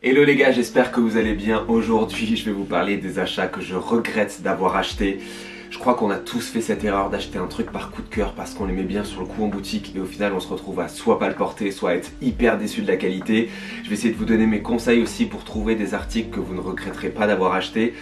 Hello les gars, j'espère que vous allez bien. Aujourd'hui, je vais vous parler des achats que je regrette d'avoir achetés. Je crois qu'on a tous fait cette erreur d'acheter un truc par coup de cœur parce qu'on l'aimait bien sur le coup en boutique et au final on se retrouve à soit pas le porter, soit être hyper déçu de la qualité. Je vais essayer de vous donner mes conseils aussi pour trouver des articles que vous ne regretterez pas d'avoir acheté.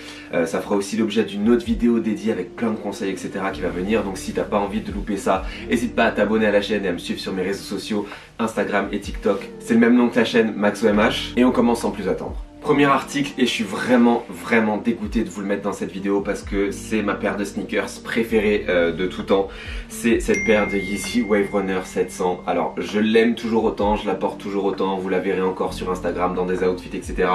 Ça fera aussi l'objet d'une autre vidéo dédiée avec plein de conseils etc. qui va venir. Donc si t'as pas envie de louper ça, n'hésite pas à t'abonner à la chaîne et à me suivre sur mes réseaux sociaux, Instagram et TikTok. C'est le même nom que la chaîne, MaxOMH. Et on commence sans plus attendre. Premier article, et je suis vraiment dégoûté de vous le mettre dans cette vidéo parce que c'est ma paire de sneakers préférée de tout temps. C'est cette paire de Yeezy Wave Runner 700. Alors je l'aime toujours autant, je la porte toujours autant, vous la verrez encore sur Instagram dans des outfits etc.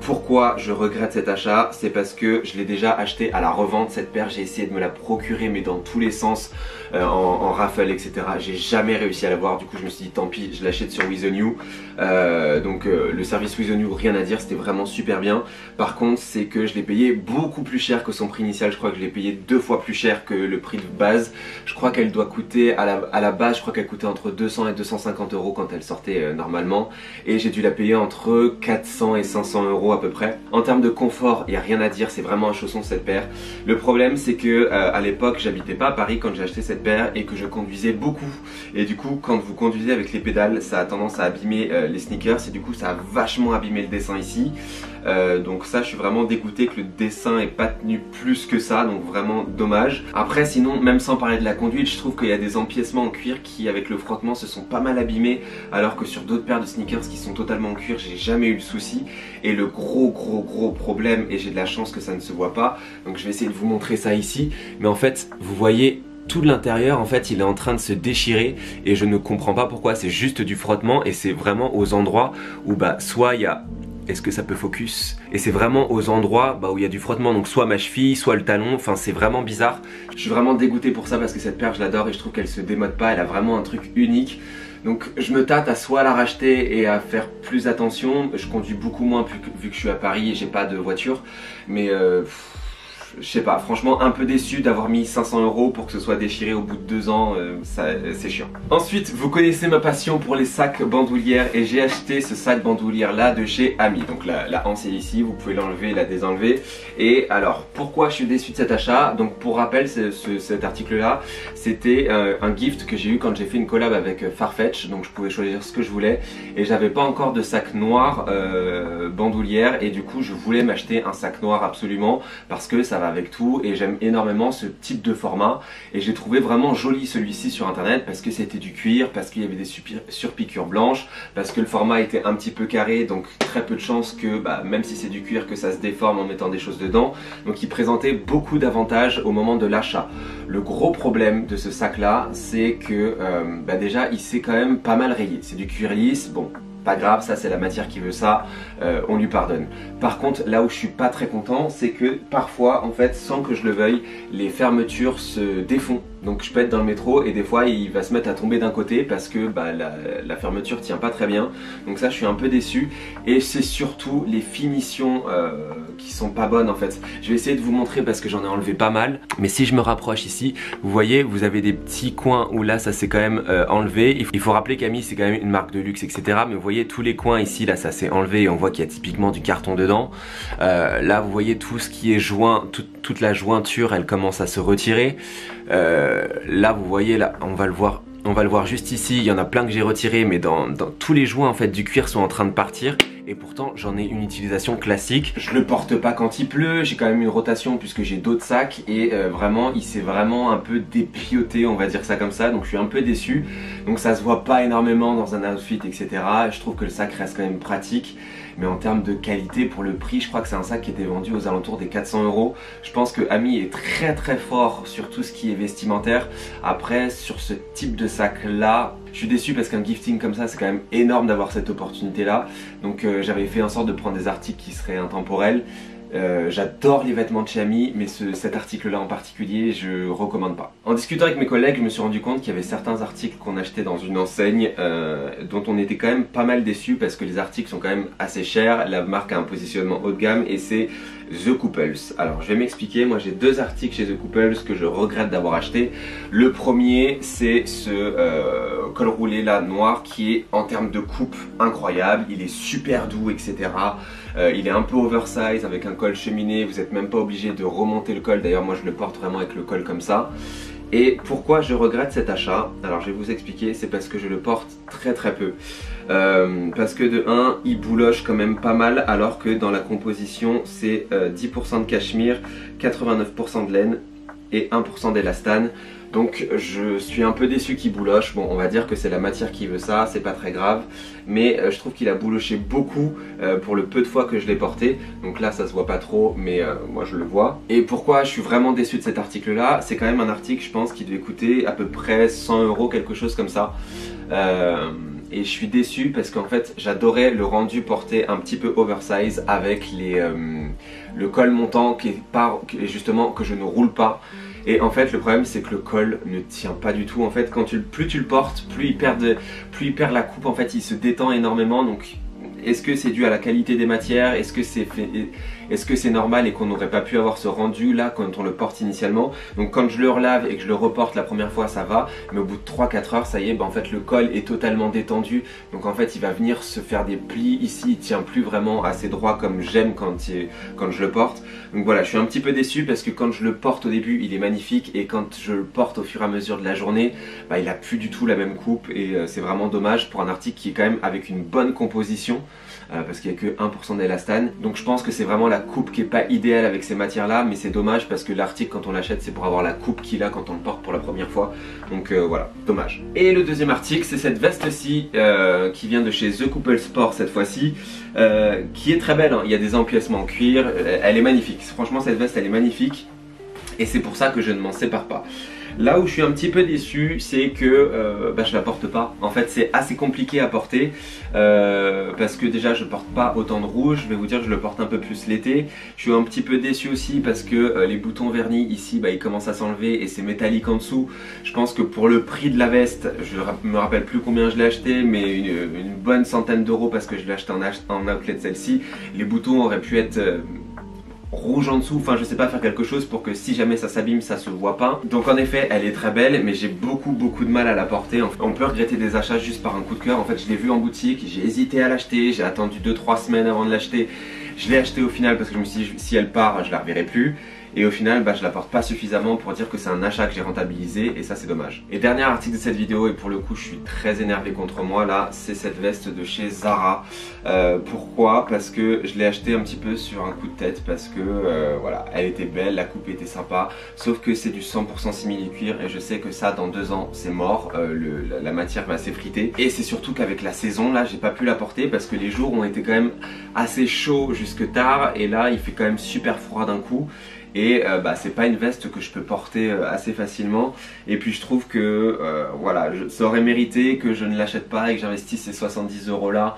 Pourquoi je regrette cet achat? C'est parce que je l'ai déjà acheté à la revente cette paire, j'ai essayé de me la procurer mais dans tous les sens, en raffle etc. J'ai jamais réussi à l'avoir, du coup je me suis dit tant pis, je l'achète sur With The New. Le service With The New, rien à dire, c'était vraiment super bien. Par contre c'est que je l'ai payé beaucoup plus cher que son prix initial. Je crois que je l'ai payé 2 fois plus cher que le prix de base. Je crois qu'elle doit coûter à la base, je crois qu'elle coûtait entre 200 et 250 euros quand elle sortait normalement, et j'ai dû la payer entre 400 et 500 euros à peu près. En termes de confort, il n'y a rien à dire, c'est vraiment un chausson cette paire. Le problème c'est que à l'époque j'habitais pas à Paris quand j'ai acheté cette paire et que je conduisais beaucoup, et du coup quand vous conduisez avec les pédales ça a tendance à abîmer les sneakers et du coup ça a vachement abîmé le dessin ici. Donc ça je suis vraiment dégoûté que le dessin ait pas tenu plus que ça, donc vraiment dommage. Après sinon, même sans parler de la conduite, je trouve qu'il y a des empiècements en cuir qui avec le frottement se sont pas mal abîmés, alors que sur d'autres paires de sneakers qui sont totalement en cuir j'ai jamais eu le souci. Et le gros problème, et j'ai de la chance que ça ne se voit pas, donc je vais essayer de vous montrer ça ici, mais en fait vous voyez tout de l'intérieur en fait il est en train de se déchirer et je ne comprends pas pourquoi. C'est juste du frottement et c'est vraiment aux endroits où soit il y a... Est-ce que ça peut focus? Et c'est vraiment aux endroits où il y a du frottement, donc soit ma cheville, soit le talon, enfin c'est vraiment bizarre. Je suis vraiment dégoûté pour ça parce que cette paire je l'adore et je trouve qu'elle se démode pas, elle a vraiment un truc unique. Donc je me tâte à soit la racheter et à faire plus attention. Je conduis beaucoup moins vu que je suis à Paris et j'ai pas de voiture, mais je sais pas, franchement un peu déçu d'avoir mis 500 euros pour que ce soit déchiré au bout de 2 ans, c'est chiant. Ensuite, vous connaissez ma passion pour les sacs bandoulières et j'ai acheté ce sac bandoulière là de chez Ami. Donc la anse est ici, vous pouvez l'enlever, la désenlever. Et alors, pourquoi je suis déçu de cet achat? Donc pour rappel, cet article là, c'était un gift que j'ai eu quand j'ai fait une collab avec Farfetch, donc je pouvais choisir ce que je voulais. Et j'avais pas encore de sac noir bandoulière et du coup je voulais m'acheter un sac noir absolument parce que ça va avec tout et j'aime énormément ce type de format et j'ai trouvé vraiment joli celui-ci sur internet parce que c'était du cuir, parce qu'il y avait des surpiqûres blanches, parce que le format était un petit peu carré, donc très peu de chances que même si c'est du cuir que ça se déforme en mettant des choses dedans. Donc il présentait beaucoup d'avantages au moment de l'achat. Le gros problème de ce sac là c'est que déjà il s'est quand même pas mal rayé. C'est du cuir lisse, bon pas grave, ça c'est la matière qui veut ça, on lui pardonne. Par contre là où je suis pas très content c'est que parfois en fait sans que je le veuille les fermetures se défont. Donc je peux être dans le métro et des fois il va se mettre à tomber d'un côté parce que la fermeture tient pas très bien. Donc ça je suis un peu déçu et c'est surtout les finitions qui sont pas bonnes en fait. Je vais essayer de vous montrer parce que j'en ai enlevé pas mal. Mais si je me rapproche ici, vous voyez vous avez des petits coins où là ça s'est quand même enlevé. Il faut rappeler qu'Ami c'est quand même une marque de luxe etc. Mais vous voyez tous les coins ici là ça s'est enlevé et on voit qu'il y a typiquement du carton dedans. Là vous voyez tout ce qui est joint, toute la jointure elle commence à se retirer. Là vous voyez là on va le voir juste ici, il y en a plein que j'ai retiré mais dans tous les joints en fait du cuir sont en train de partir et pourtant j'en ai une utilisation classique. Je le porte pas quand il pleut, j'ai quand même une rotation puisque j'ai d'autres sacs et vraiment il s'est vraiment un peu dépioté, on va dire ça comme ça, donc je suis un peu déçu. Donc ça se voit pas énormément dans un outfit etc. Je trouve que le sac reste quand même pratique. Mais en termes de qualité, pour le prix, je crois que c'est un sac qui était vendu aux alentours des 400 euros. Je pense que Ami est très fort sur tout ce qui est vestimentaire. Après, sur ce type de sac là, je suis déçu parce qu'un gifting comme ça, c'est quand même énorme d'avoir cette opportunité là. Donc j'avais fait en sorte de prendre des articles qui seraient intemporels. J'adore les vêtements de chez Ami, mais cet article-là en particulier, je recommande pas. En discutant avec mes collègues, je me suis rendu compte qu'il y avait certains articles qu'on achetait dans une enseigne dont on était quand même pas mal déçus parce que les articles sont quand même assez chers. La marque a un positionnement haut de gamme et c'est The Couples. Alors je vais m'expliquer, moi j'ai deux articles chez The Couples que je regrette d'avoir acheté. Le premier c'est ce col roulé là noir qui est en termes de coupe incroyable, il est super doux etc. Il est un peu oversize avec un col cheminé, vous n'êtes même pas obligé de remonter le col, d'ailleurs moi je le porte vraiment avec le col comme ça. Et pourquoi je regrette cet achat? Alors je vais vous expliquer, c'est parce que je le porte très peu. Parce que de 1, il bouloche quand même pas mal alors que dans la composition c'est 10% de cachemire, 89% de laine et 1% d'élastane. Donc je suis un peu déçu qu'il bouloche. Bon, on va dire que c'est la matière qui veut ça, c'est pas très grave. Mais je trouve qu'il a bouloché beaucoup pour le peu de fois que je l'ai porté. Donc là ça se voit pas trop, mais moi je le vois. Et pourquoi je suis vraiment déçu de cet article là? C'est quand même un article, je pense, qui devait coûter à peu près 100 €, quelque chose comme ça. Et je suis déçu parce qu'en fait j'adorais le rendu porté un petit peu oversize avec le col montant qui est justement que je ne roule pas. Et en fait le problème c'est que le col ne tient pas du tout. En fait plus tu le portes, plus il perd la coupe, en fait il se détend énormément. Donc est-ce que c'est dû à la qualité des matières? Est-ce que c'est normal et qu'on n'aurait pas pu avoir ce rendu là quand on le porte initialement? Donc quand je le relave et que je le reporte la première fois ça va, mais au bout de 3-4 heures ça y est, en fait le col est totalement détendu. Donc en fait il va venir se faire des plis ici, il tient plus vraiment assez droit comme j'aime quand je le porte. Donc voilà, je suis un petit peu déçu parce que quand je le porte au début il est magnifique et quand je le porte au fur et à mesure de la journée, il a plus du tout la même coupe et c'est vraiment dommage pour un article qui est quand même avec une bonne composition. Parce qu'il n'y a que 1% d'élastane. Donc je pense que c'est vraiment la coupe qui n'est pas idéale avec ces matières là, mais c'est dommage parce que l'article quand on l'achète c'est pour avoir la coupe qu'il a quand on le porte pour la première fois. Donc voilà, dommage. Et le deuxième article c'est cette veste-ci qui vient de chez The Couple Sport cette fois-ci, qui est très belle, hein. Il y a des empiècements en cuir, elle est magnifique. Franchement cette veste elle est magnifique et c'est pour ça que je ne m'en sépare pas. Là où je suis un petit peu déçu, c'est que je la porte pas. En fait c'est assez compliqué à porter parce que déjà je porte pas autant de rouge. Je vais vous dire que je le porte un peu plus l'été. Je suis un petit peu déçu aussi parce que les boutons vernis ici ils commencent à s'enlever et c'est métallique en dessous. Je pense que pour le prix de la veste, je me rappelle plus combien je l'ai acheté, mais une bonne centaine d'euros parce que je l'ai acheté en outlet celle-ci. Les boutons auraient pu être rouge en dessous, enfin je sais pas, faire quelque chose pour que si jamais ça s'abîme ça se voit pas. Donc en effet elle est très belle mais j'ai beaucoup de mal à la porter. On peut regretter des achats juste par un coup de cœur. En fait je l'ai vu en boutique, j'ai hésité à l'acheter, j'ai attendu 2-3 semaines avant de l'acheter. Je l'ai acheté au final parce que je me suis dit si elle part je la reverrai plus. Et au final je la porte pas suffisamment pour dire que c'est un achat que j'ai rentabilisé et ça c'est dommage. Et dernier article de cette vidéo, et pour le coup je suis très énervé contre moi là, c'est cette veste de chez Zara. Pourquoi? Parce que je l'ai acheté un petit peu sur un coup de tête parce que voilà, elle était belle, la coupe était sympa, sauf que c'est du 100% simili-cuir et je sais que ça dans 2 ans c'est mort, la matière va s'effriter. Et c'est surtout qu'avec la saison là j'ai pas pu la porter parce que les jours ont été quand même assez chauds jusque tard et là il fait quand même super froid d'un coup. Et c'est pas une veste que je peux porter assez facilement. Et puis je trouve que voilà, ça aurait mérité que je ne l'achète pas et que j'investisse ces 70 € là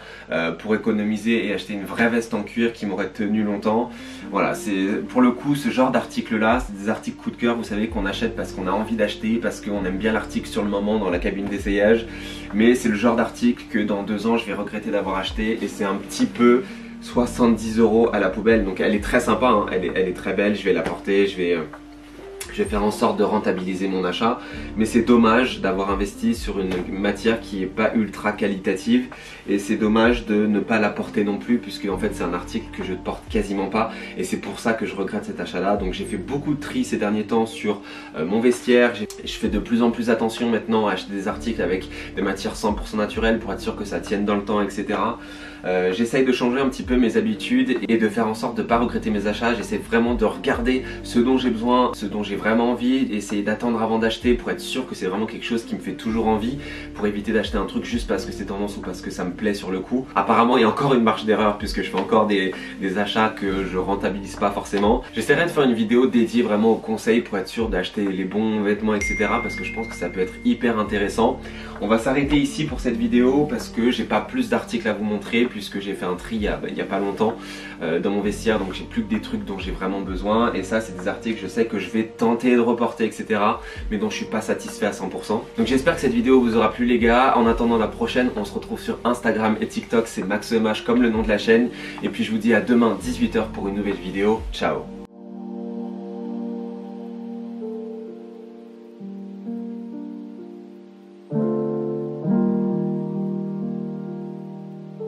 pour économiser et acheter une vraie veste en cuir qui m'aurait tenu longtemps. Voilà, c'est pour le coup ce genre d'articles là, c'est des articles coup de cœur, vous savez, qu'on achète parce qu'on a envie d'acheter, parce qu'on aime bien l'article sur le moment dans la cabine d'essayage. Mais c'est le genre d'article que dans 2 ans je vais regretter d'avoir acheté et c'est un petit peu 70 € à la poubelle. Donc elle est très sympa, hein. Elle est très belle, je vais la porter, je vais faire en sorte de rentabiliser mon achat, mais c'est dommage d'avoir investi sur une matière qui est pas ultra qualitative et c'est dommage de ne pas la porter non plus puisque en fait c'est un article que je ne porte quasiment pas et c'est pour ça que je regrette cet achat là. Donc j'ai fait beaucoup de tri ces derniers temps sur mon vestiaire, je fais de plus en plus attention maintenant à acheter des articles avec des matières 100% naturelles pour être sûr que ça tienne dans le temps, etc. J'essaye de changer un petit peu mes habitudes et de faire en sorte de ne pas regretter mes achats. J'essaie vraiment de regarder ce dont j'ai besoin, ce dont j'ai j'ai vraiment envie d'essayer d'attendre avant d'acheter pour être sûr que c'est vraiment quelque chose qui me fait toujours envie, pour éviter d'acheter un truc juste parce que c'est tendance ou parce que ça me plaît sur le coup. Apparemment il y a encore une marge d'erreur puisque je fais encore des achats que je rentabilise pas forcément. J'essaierai de faire une vidéo dédiée vraiment aux conseils pour être sûr d'acheter les bons vêtements, etc. parce que je pense que ça peut être hyper intéressant. On va s'arrêter ici pour cette vidéo parce que j'ai pas plus d'articles à vous montrer puisque j'ai fait un tri il y a pas longtemps dans mon vestiaire, donc j'ai plus que des trucs dont j'ai vraiment besoin, et ça c'est des articles je sais que je vais tenter de reporter, etc. mais dont je suis pas satisfait à 100%. Donc j'espère que cette vidéo vous aura plu les gars. En attendant la prochaine, on se retrouve sur Instagram et TikTok, c'est MaxOMH comme le nom de la chaîne, et puis je vous dis à demain 18 h pour une nouvelle vidéo. Ciao.